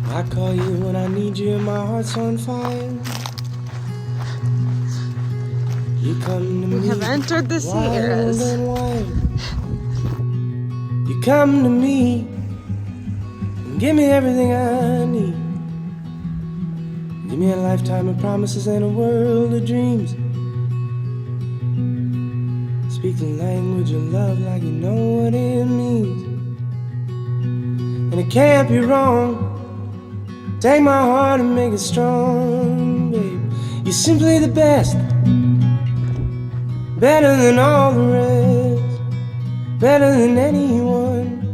I call you when I need you and my heart's on fire. You come to me. We have entered the Sierras. You come to me and give me everything I need. Give me a lifetime of promises and a world of dreams. Speak the language of love like you know what it means. And it can't be wrong. Take my heart and make it strong, babe. You're simply the best. Better than all the rest. Better than anyone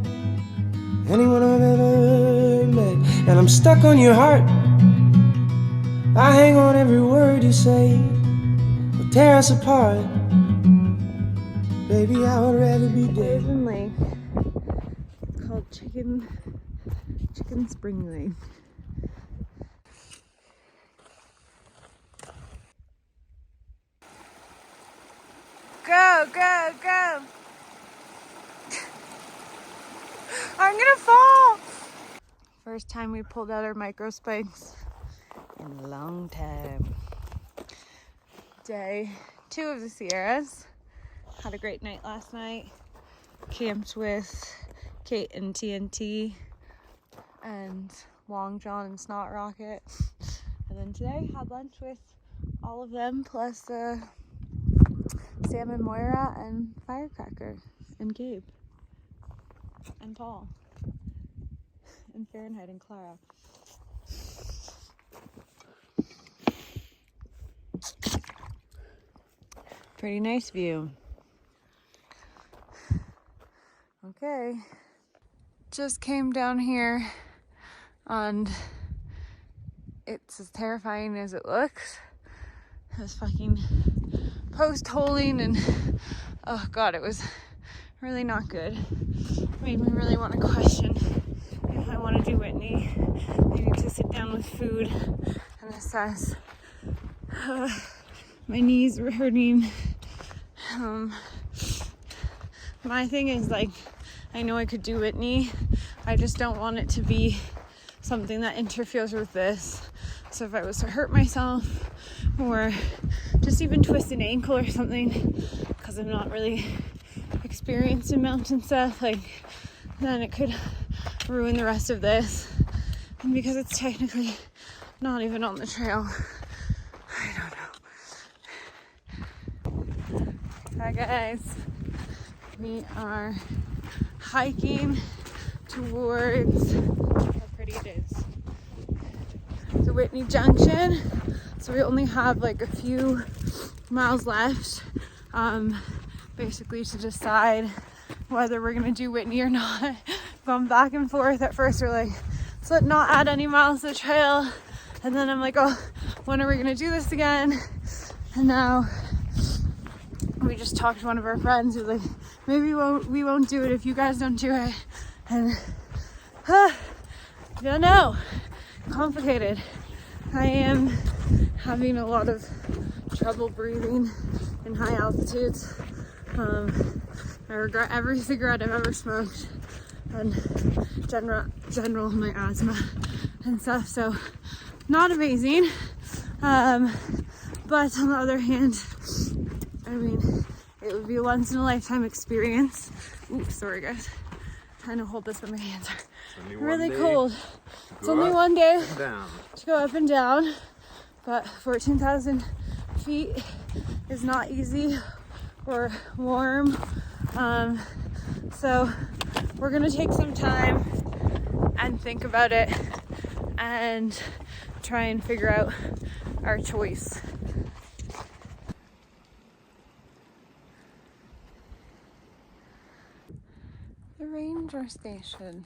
I've ever met. And I'm stuck on your heart. I hang on every word you say. Will tear us apart. Baby, I would rather be dead. Lake. It's called Chicken Spring Lake. Go, go, go! I'm gonna fall! First time we pulled out our micro spikes in a long time. Day 2 of the Sierras. Had a great night last night. Camped with Kate and TNT and Long John and Snot Rocket. And then today had lunch with all of them plus Sam and Moira and Firecracker and Gabe and Paul and Fahrenheit and Clara. Pretty nice view. Okay. Just came down here and it's as terrifying as it looks. This fucking post-holing and oh god, it was really not good. Made me really want to question if I want to do Whitney. I need to sit down with food and assess. My knees were hurting. My thing is, like, I know I could do Whitney. I just don't want it to be something that interferes with this. So if I was to hurt myself or just even twist an ankle or something, because I'm not really experienced in mountain stuff, like, then it could ruin the rest of this. And because it's technically not even on the trail, I don't know. Hi guys, we are hiking towards how pretty it is, the Whitney Junction. So we only have like a few miles left, basically to decide whether we're gonna do Whitney or not. Going back and forth. At first we're like, let's not add any miles to the trail, and then I'm like, oh, when are we gonna do this again? And now we just talked to one of our friends who's like, maybe we won't do it if you guys don't do it. And I don't know, complicated. I am having a lot of trouble breathing in high altitudes. I regret every cigarette I've ever smoked, and general my asthma and stuff, so not amazing. But on the other hand, I mean, it would be a once in a lifetime experience. Ooh, sorry guys, trying to hold this when my hands are really cold. It's only one day to go up and down, but 14,000 feet is not easy or warm. So we're gonna take some time and think about it and try and figure out our choice. The ranger station.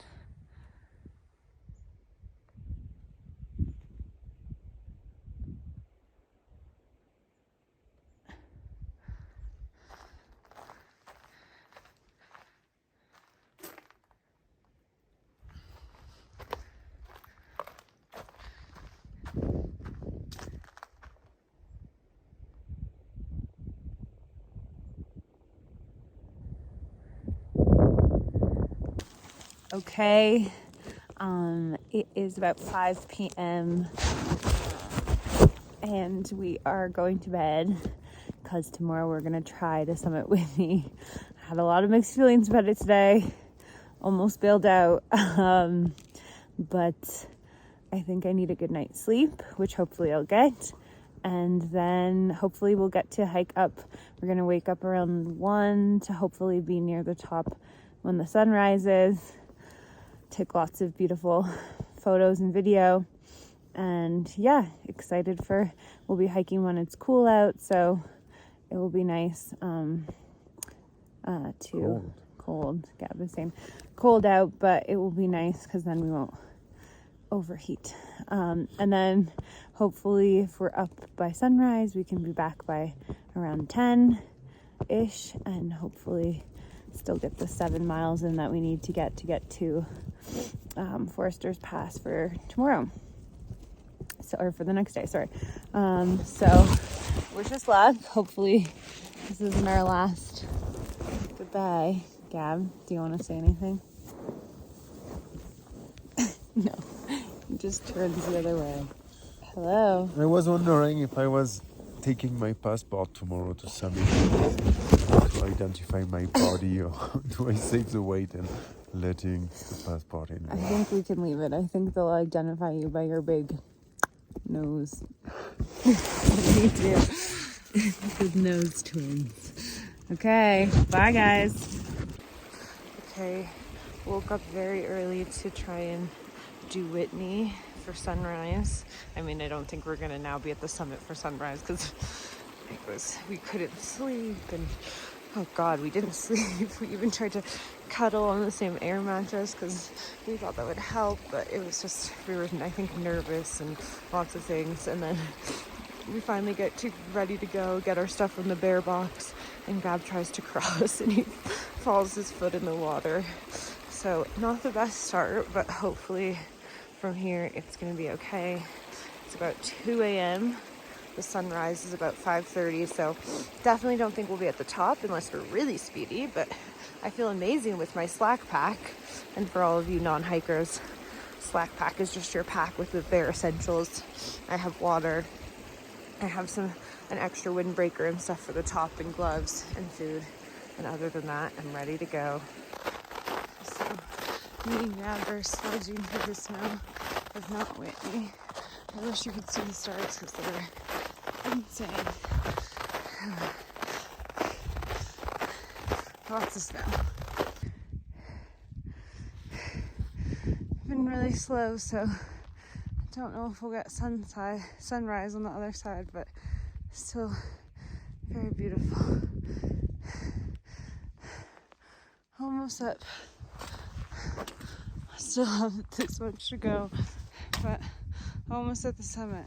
Okay, It is about 5 p.m. and we are going to bed because tomorrow we're gonna try to summit Whitney. I had a lot of mixed feelings about it today. Almost bailed out, but I think I need a good night's sleep, which hopefully I'll get. And then hopefully we'll get to hike up. We're gonna wake up around 1 to hopefully be near the top when the sun rises. Take lots of beautiful photos and video. And yeah, excited for, we'll be hiking when it's cool out, so it will be nice cold. Gab is saying cold out, but it will be nice because then we won't overheat. And then hopefully if we're up by sunrise, we can be back by around 10-ish and hopefully still get the 7 miles in that we need to get to Forester's Pass for tomorrow. So, or for the next day, sorry. So wish us luck. Hopefully this isn't our last goodbye. Gab, do you want to say anything? No, he just turns the other way. Hello. I was wondering if I was taking my passport tomorrow to summit to identify my body, or do I save the weight and letting the passport in? I think we can leave it. I think they'll identify you by your big nose. Me too. Good nose twins. Okay, bye guys. Okay, woke up very early to try and do Whitney for sunrise. I mean, I don't think we're gonna now be at the summit for sunrise because we couldn't sleep, and oh god, we didn't sleep. We even tried to cuddle on the same air mattress because we thought that would help, but it was just, we were, I think, nervous and lots of things. And then we finally get ready to go, get our stuff from the bear box, and Gab tries to cross and he falls his foot in the water. So not the best start, but hopefully from here it's gonna be okay. It's about 2 a.m. The sunrise is about 5:30, so definitely don't think we'll be at the top unless we're really speedy, but I feel amazing with my slack pack. And for all of you non-hikers, slack pack is just your pack with the bare essentials. I have water, I have an extra windbreaker and stuff for the top, and gloves and food, and other than that, I'm ready to go. So me and Gab are sledging through the snow of Mount Whitney. I wish you could see the stars because they're insane. Lots of snow. Been really slow, so I don't know if we'll get sunrise on the other side, but still very beautiful. Almost up. I still have this much to go, but almost at the summit.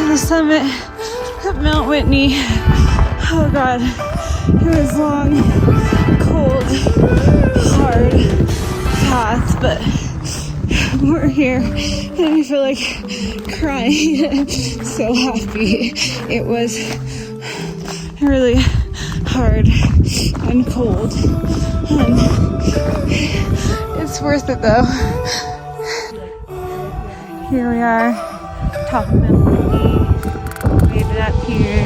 The summit of Mount Whitney. Oh god, it was long, cold, hard path, but We're here and I feel like crying. So happy. It was really hard and cold. And it's worth it though. Here we are, top of Mount Whitney. Made it up here.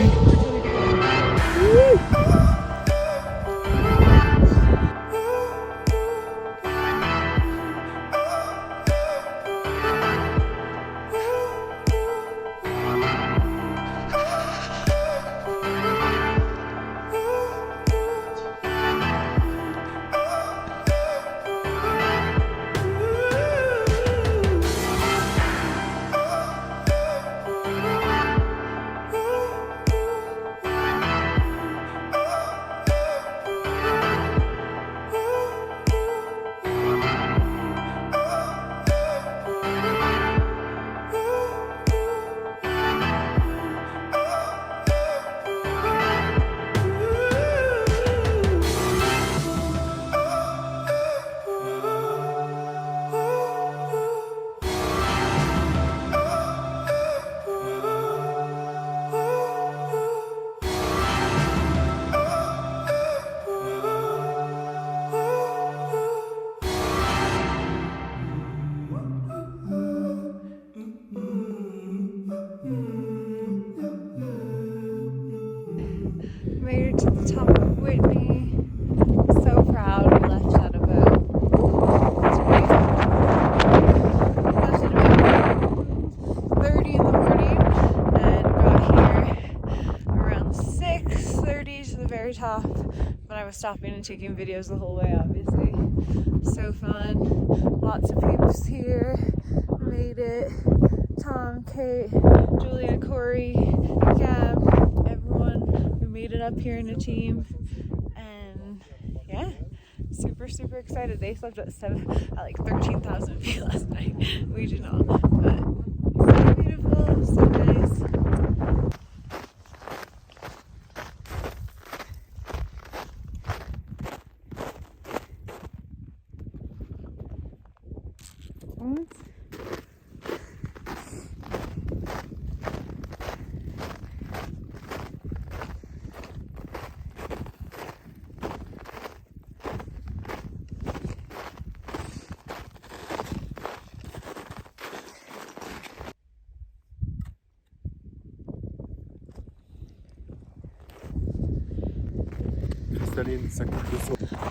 Woo! Made it to the top of Whitney. So proud we left at about 30 in the morning and got here around 6:30 to the very top. But I was stopping and taking videos the whole way, obviously. So fun. Lots of peeps here. Made it. Tom, Kate, Julia, Corey, Gab, everyone. We made it up here in a team. And yeah, super excited. They slept at like 13,000 feet last night. We did not. But so beautiful, so nice.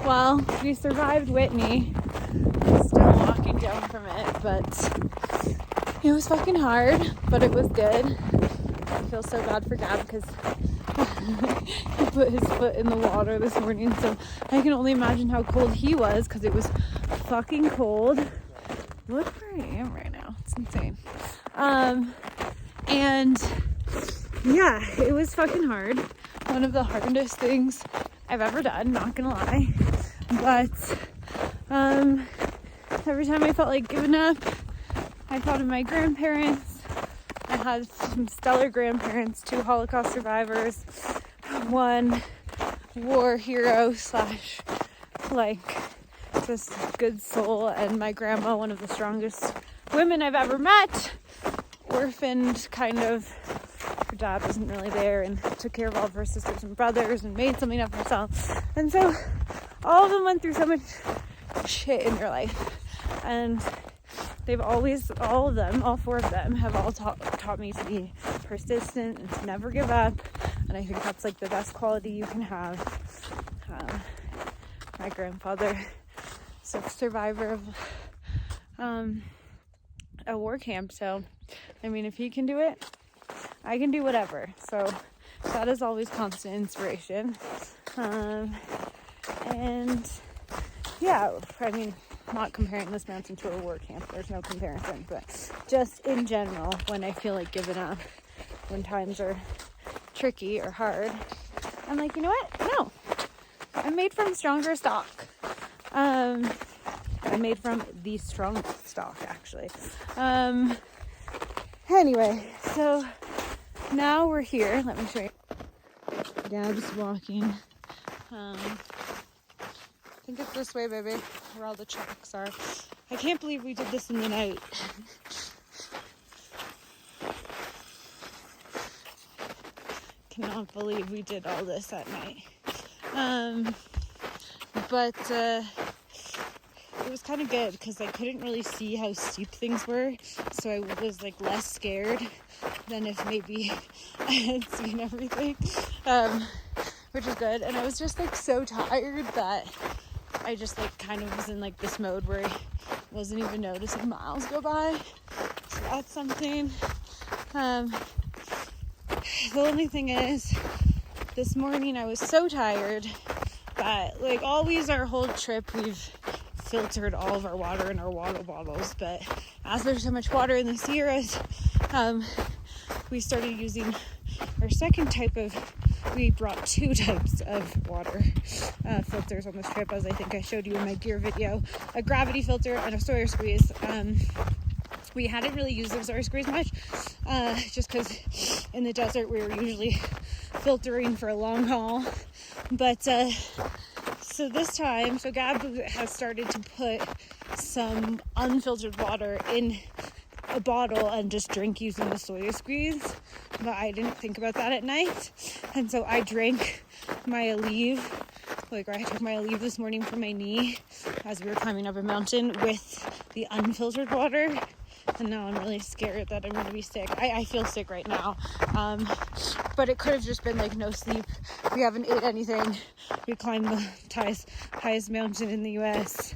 Well, we survived Whitney. Still walking down from it, but it was fucking hard, but it was good. I feel so bad for Gab because he put his foot in the water this morning, so I can only imagine how cold he was because it was fucking cold. Look where I am right now. It's insane. And yeah, it was fucking hard. One of the hardest things I've ever done, not gonna lie. But every time I felt like giving up, I thought of my grandparents. I had some stellar grandparents, 2 Holocaust survivors, 1 war hero / like just good soul, and my grandma, one of the strongest women I've ever met, orphaned kind of. Her dad wasn't really there and took care of all of her sisters and brothers and made something of herself. And so all of them went through so much shit in their life. And they've always, all 4 of them have all taught me to be persistent and to never give up. And I think that's like the best quality you can have. My grandfather, survivor of a war camp. So, I mean, if he can do it, I can do whatever. So that is always constant inspiration. And yeah, I mean, not comparing this mountain to a war camp, there's no comparison, but just in general, when I feel like giving up, when times are tricky or hard, I'm like, you know what? No, I'm made from stronger stock. I'm made from the strongest stock, actually. Anyway, so now we're here. Let me show you. Dad's walking. I think it's this way, baby, where all the tracks are. I can't believe we did this in the night. Cannot believe we did all this at night. But it was kind of good because I couldn't really see how steep things were, so I was like less scared than if maybe I had seen everything, which is good. And I was just like so tired that I just like kind of was in like this mode where I wasn't even noticing miles go by, so that's something. The only thing is, this morning I was so tired that, like always our whole trip, we've filtered all of our water in our water bottles, but as there's so much water in the Sierras, we started using our second type of, we brought 2 types of water filters on this trip, as I think I showed you in my gear video, a gravity filter and a Sawyer squeeze. We hadn't really used the Sawyer squeeze much, just because in the desert we were usually filtering for a long haul. But so this time, Gab has started to put some unfiltered water in a bottle and just drink using the Sawyer squeeze. But I didn't think about that at night, and so I drank my Aleve. Like, I took my Aleve this morning for my knee as we were climbing up a mountain with the unfiltered water. And now I'm really scared that I'm going to be sick. I feel sick right now. But it could have just been like no sleep. We haven't ate anything. We climbed the highest mountain in the US.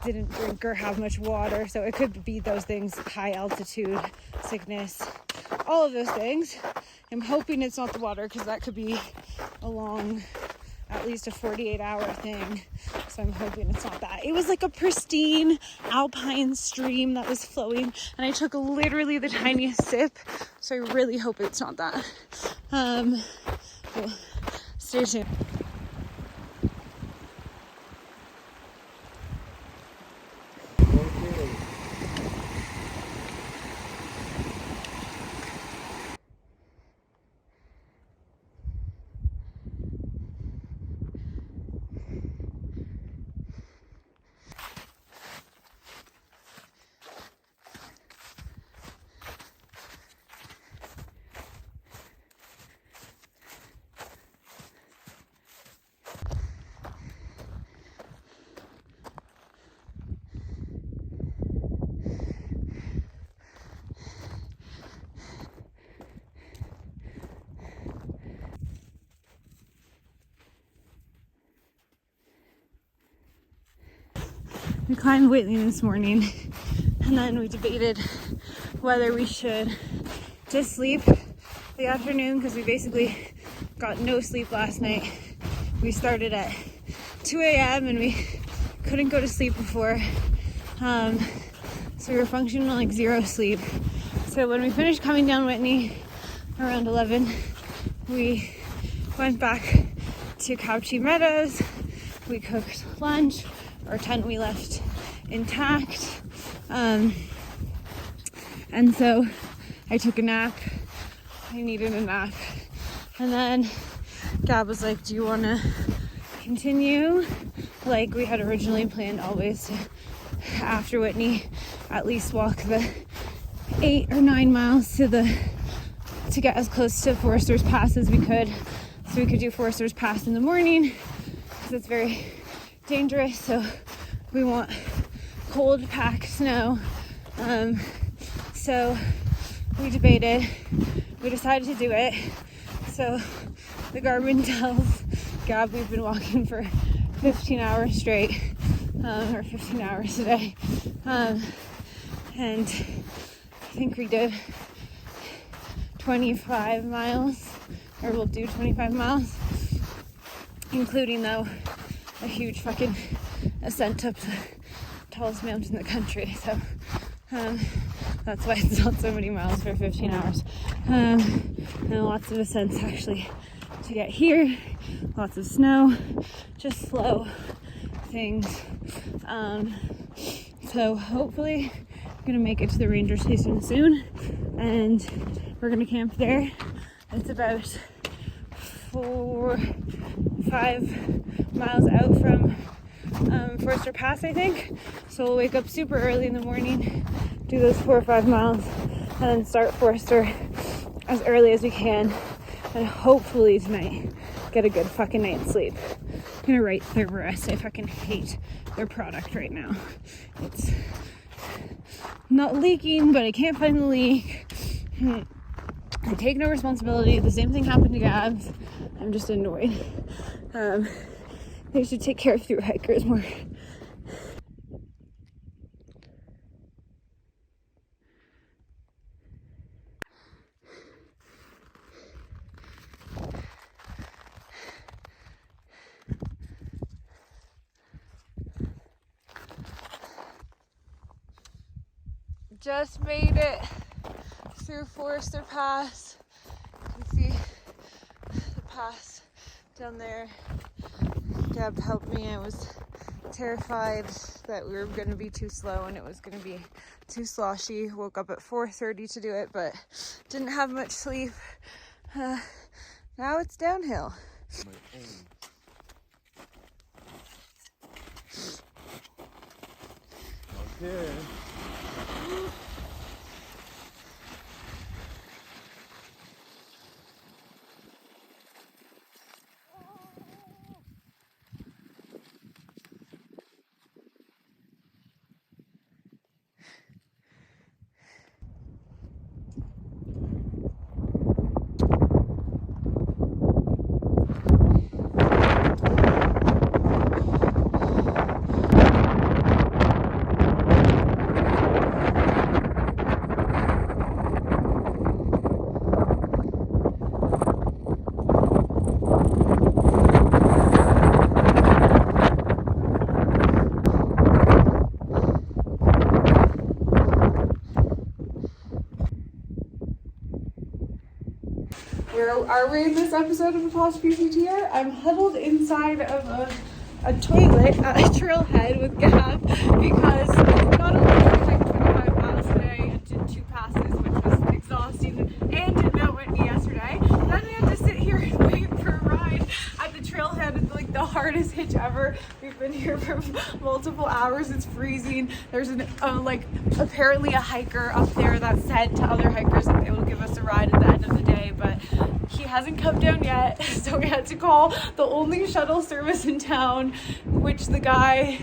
Didn't drink or have much water. So it could be those things, high altitude sickness, all of those things. I'm hoping it's not the water, because that could be a long, at least a 48-hour thing. So I'm hoping it's not that. It was like a pristine alpine stream that was flowing, and I took literally the tiniest sip. So I really hope it's not that. Well, stay tuned. We climbed Whitney this morning, and then we debated whether we should just sleep the afternoon, because we basically got no sleep last night. We started at 2 a.m. and we couldn't go to sleep before, so we were functioning on like 0 sleep. So when we finished coming down Whitney around 11, we went back to Kennedy Meadows. We cooked lunch. Our tent we left intact, and so I took a nap. I needed a nap, and then Gab was like, do you want to continue like we had originally planned, always to, after Whitney, at least walk the 8 or 9 miles to get as close to Forester's Pass as we could, so we could do Forester's Pass in the morning, because it's very dangerous. So we want cold packed snow. So we debated, we decided to do it. So the Garmin tells Gab we've been walking for 15 hours straight, or 15 hours a day, and I think we did 25 miles, or we'll do 25 miles, including though a huge fucking ascent up the tallest mountain in the country. So that's why it's not so many miles for 15 hours. And lots of ascents actually to get here. Lots of snow, just slow things. So hopefully we're gonna make it to the ranger station soon, and we're gonna camp there. It's about 4-5 miles out from Forester Pass, I think. So we'll wake up super early in the morning, do those 4 or 5 miles, and then start Forester as early as we can, and hopefully tonight get a good fucking night's sleep. I'm gonna write Thru-Hikers. I fucking hate their product right now. It's not leaking, but I can't find the leak. I take no responsibility. The same thing happened to Gabs. I'm just annoyed. They should take care of Thru-Hikers more. Just made it through Forester Pass. You can see the pass down there. Gab helped me. I was terrified that we were going to be too slow and it was going to be too sloshy. Woke up at 4:30 to do it, but didn't have much sleep. Now it's downhill. Okay. Where are we in this episode of Apostrophe PTR? I'm huddled inside of a toilet at a trailhead with Gab because not only did we hike 25 miles today and did 2 passes, which was exhausting, and did Mount Whitney yesterday, then we had to sit here and wait for a ride at the trailhead. It's like the hardest hitch ever. We've been here for multiple hours. It's freezing. There's apparently a hiker up there that said to other hikers that they will give us a ride at the end of the day, but he hasn't come down yet, so we had to call the only shuttle service in town, which the guy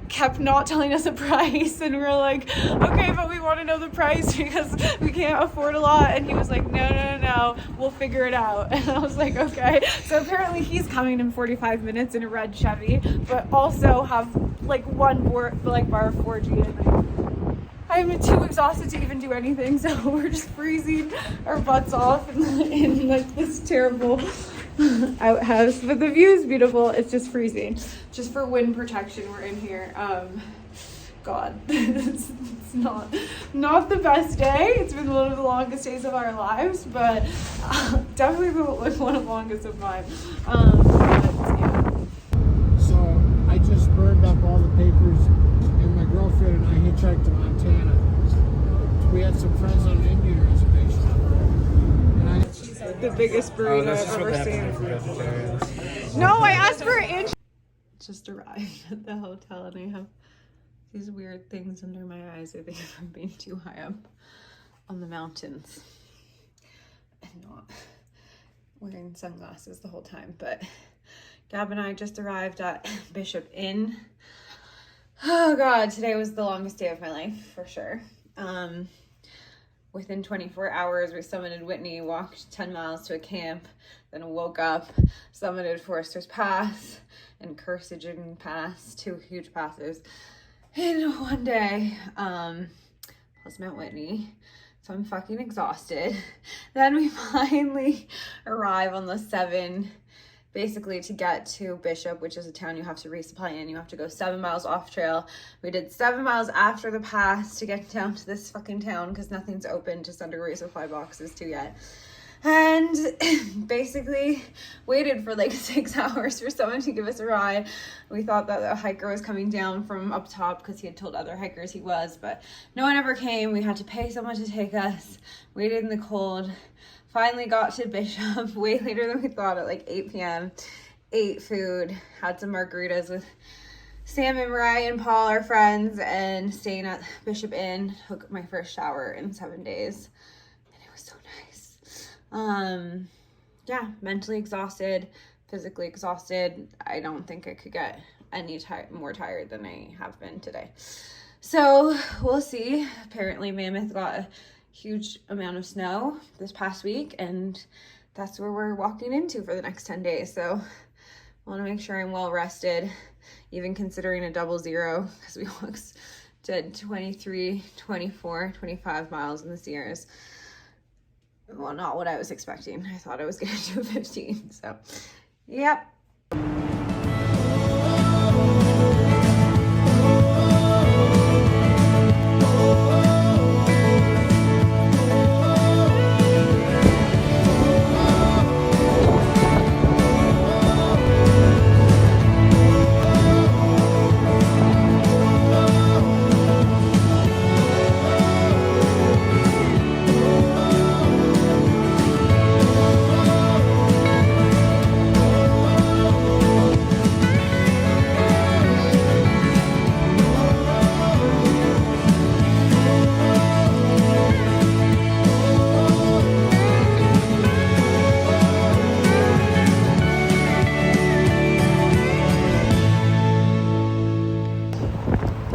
kept not telling us a price, and we were like, okay, but we want to know the price because we can't afford a lot. And he was like, no, we'll figure it out. And I was like, okay. So apparently he's coming in 45 minutes in a red Chevy, but also have like one bar of 4G in. I'm too exhausted to even do anything, so we're just freezing our butts off in like this terrible outhouse. But the view is beautiful. It's just freezing. Just for wind protection, we're in here. God, it's not the best day. It's been one of the longest days of our lives, but definitely one of the longest of mine. Yeah. So I just burned up all the papers, and my girlfriend and I hitchhiked to Montana. We had some friends on an Indian reservation up there. The biggest burrito I've ever seen. No, I asked for an inch. Just arrived at the hotel and I have these weird things under my eyes. I think I'm being too high up on the mountains and not wearing sunglasses the whole time. But Gab and I just arrived at Bishop Inn. Oh God, today was the longest day of my life for sure. Within 24 hours, we summited Whitney, walked 10 miles to a camp, then woke up, summited Forester's Pass and Cursagen Pass, 2 huge passes in one day, plus Mount Whitney. So I'm fucking exhausted. Then we finally arrive on the 7, basically to get to Bishop, which is a town you have to resupply in. You have to go 7 miles off trail. We did 7 miles after the pass to get down to this fucking town because nothing's open to send a resupply boxes to yet. And basically waited for like 6 hours for someone to give us a ride. We thought that a hiker was coming down from up top because he had told other hikers he was, but no one ever came. We had to pay someone to take us, waited in the cold, finally got to Bishop way later than we thought at like 8 p.m. Ate food, had some margaritas with Sam and Mariah and Paul are friends and staying at Bishop Inn. Took my first shower in 7 days and it was so nice. Yeah, mentally exhausted, physically exhausted. I don't think I could get any more tired than I have been today. So we'll see. Apparently Mammoth got a huge amount of snow this past week and that's where we're walking into for the next 10 days. So I want to make sure I'm well rested, even considering a 00, because we walked, did 23, 24, 25 miles in the Sierras. Well, not what I was expecting. I thought I was going to do 15. So, yep.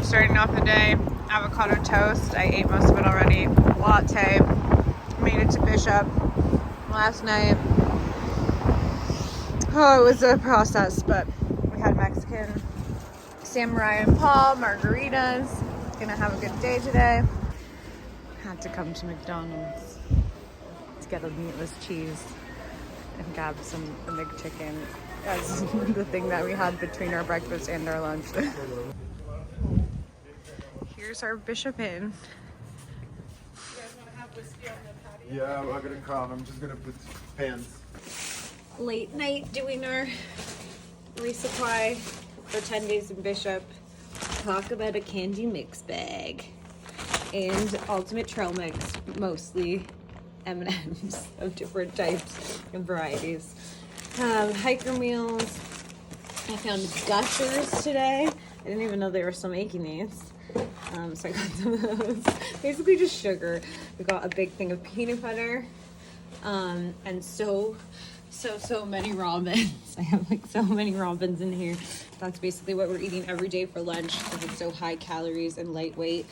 Starting off the day, avocado toast. I ate most of it already. Latte. Made it to Bishop last night. Oh, it was a process, but we had Mexican samurai and Paul, margaritas. Gonna have a good day today. Had to come to McDonald's to get a meatless cheese and grab a McChicken as the thing that we had between our breakfast and our lunch. Here's our Bishop Inn. Yeah, I'm gonna come. I'm just gonna put pants. Late night doing our resupply for 10 days in Bishop. Talk about a candy mix bag and ultimate trail mix, mostly M&Ms of different types and varieties. Hiker meals. I found Gushers today. I didn't even know they were still making these. So I got some of those. Basically just sugar. We got a big thing of peanut butter, and so many ramen. I have like so many ramens in here. That's basically what we're eating every day for lunch because it's so high calories and lightweight.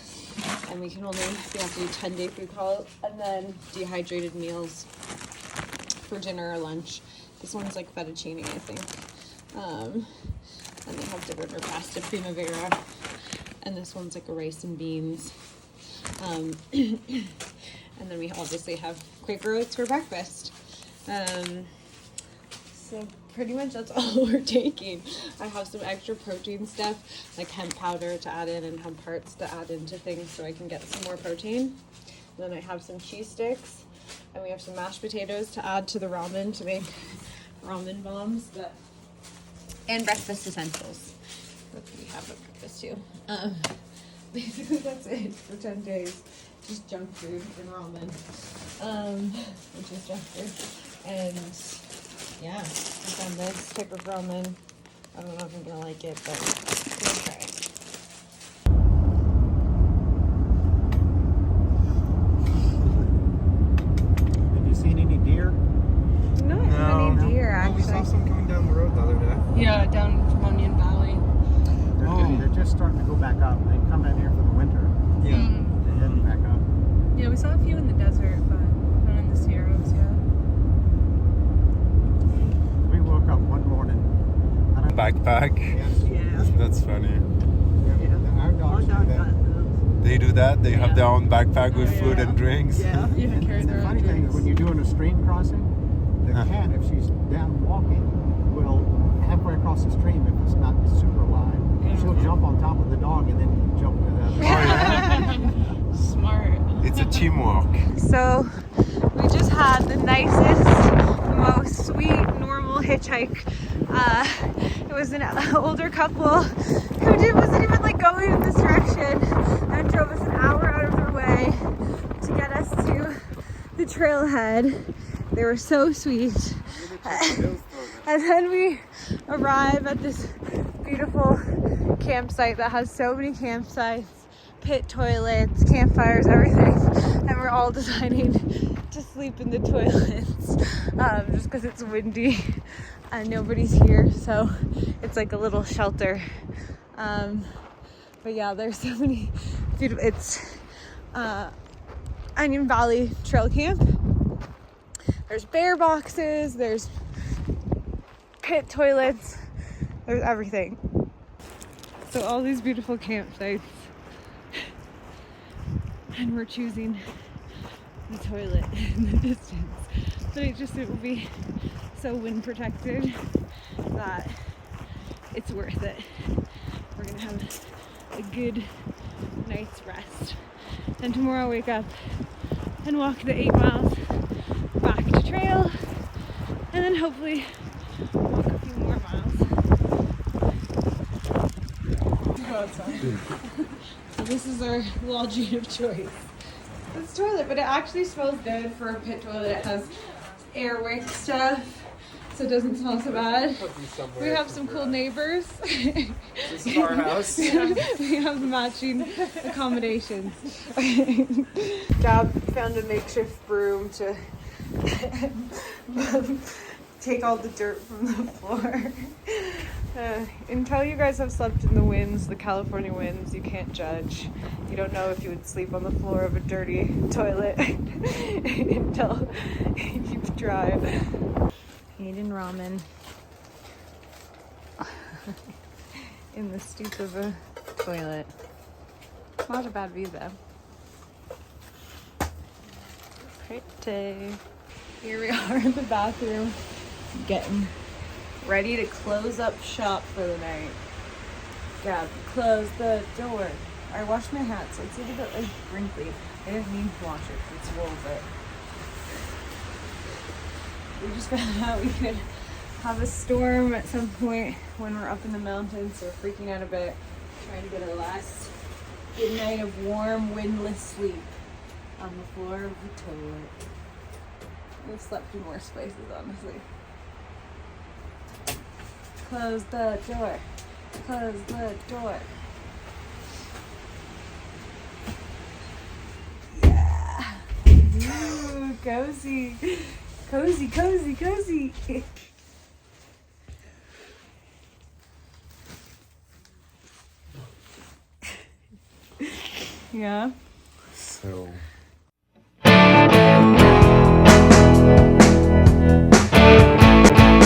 And we have to do 10-day food call and then dehydrated meals for dinner or lunch. This one's like fettuccine, I think. And they have different pasta primavera. And this one's like a rice and beans. And then we obviously have Quaker oats for breakfast. So pretty much that's all we're taking. I have some extra protein stuff, like hemp powder to add in and hemp hearts to add into things so I can get some more protein. Then I have some cheese sticks, and we have some mashed potatoes to add to the ramen to make ramen bombs. And breakfast essentials. That's what we have at breakfast too. Basically that's it for 10 days. Just junk food and ramen. Which is junk food. And yeah, I found this type of ramen. I don't know if I'm gonna like it, but we'll try it. Have you seen any deer? Not many deer actually. We saw some coming down the road the other day. Yeah, down from Onion Valley. They're just starting to go back up. They come in here for the winter. Yeah. They're heading back up. Yeah, we saw a few in the desert, but not in the Sierras yet. We woke up one morning. Backpack. Yeah. That's funny. Our dogs do that. They do that. They have their own backpack with food and drinks. Yeah, And the funny thing is when you're doing a stream crossing, the cat, if she's down walking, will halfway across the stream, if it's not super wide, she'll jump on top of the dog and then jump to the other. Smart. It's a teamwork. So we just had the nicest, most sweet, normal hitchhike. It was an older couple who wasn't even like going in this direction and drove us an hour out of their way to get us to the trailhead. They were so sweet. And then we arrive at this beautiful campsite that has so many campsites, pit toilets, campfires, everything. And we're all deciding to sleep in the toilets just because it's windy and nobody's here. So it's like a little shelter. But yeah, there's so many beautiful, it's Onion Valley Trail Camp. There's bear boxes, there's pit toilets, there's everything. So all these beautiful campsites. And we're choosing the toilet in the distance. But it will be so wind protected that it's worth it. We're gonna have a good night's rest. And tomorrow I'll wake up and walk the 8 miles back to trail, and then hopefully walk a few more miles. So this is our lodging of choice. This toilet, but it actually smells good for a pit toilet. It has air wick stuff, so it doesn't smell so bad. We have some cool neighbors. This is our house. We have matching accommodations. Gab found a makeshift broom to take all the dirt from the floor. Until you guys have slept in the winds, the California winds, you can't judge. You don't know if you would sleep on the floor of a dirty toilet until you've tried. Eating ramen in the stoop of a toilet. Not a bad view though. Pretty. Here we are in the bathroom, getting ready to close up shop for the night. Gab, close the door. I washed my hat, so it's a little bit like wrinkly. I didn't mean to wash it, it's wool, but we just found out we could have a storm at some point when we're up in the mountains, so we're freaking out a bit, trying to get our last good night of warm, windless sleep on the floor of the toilet. We've slept in worse places, honestly. Close the door. Close the door. Yeah. Ooh, cozy. Cozy, cozy, cozy. Yeah. So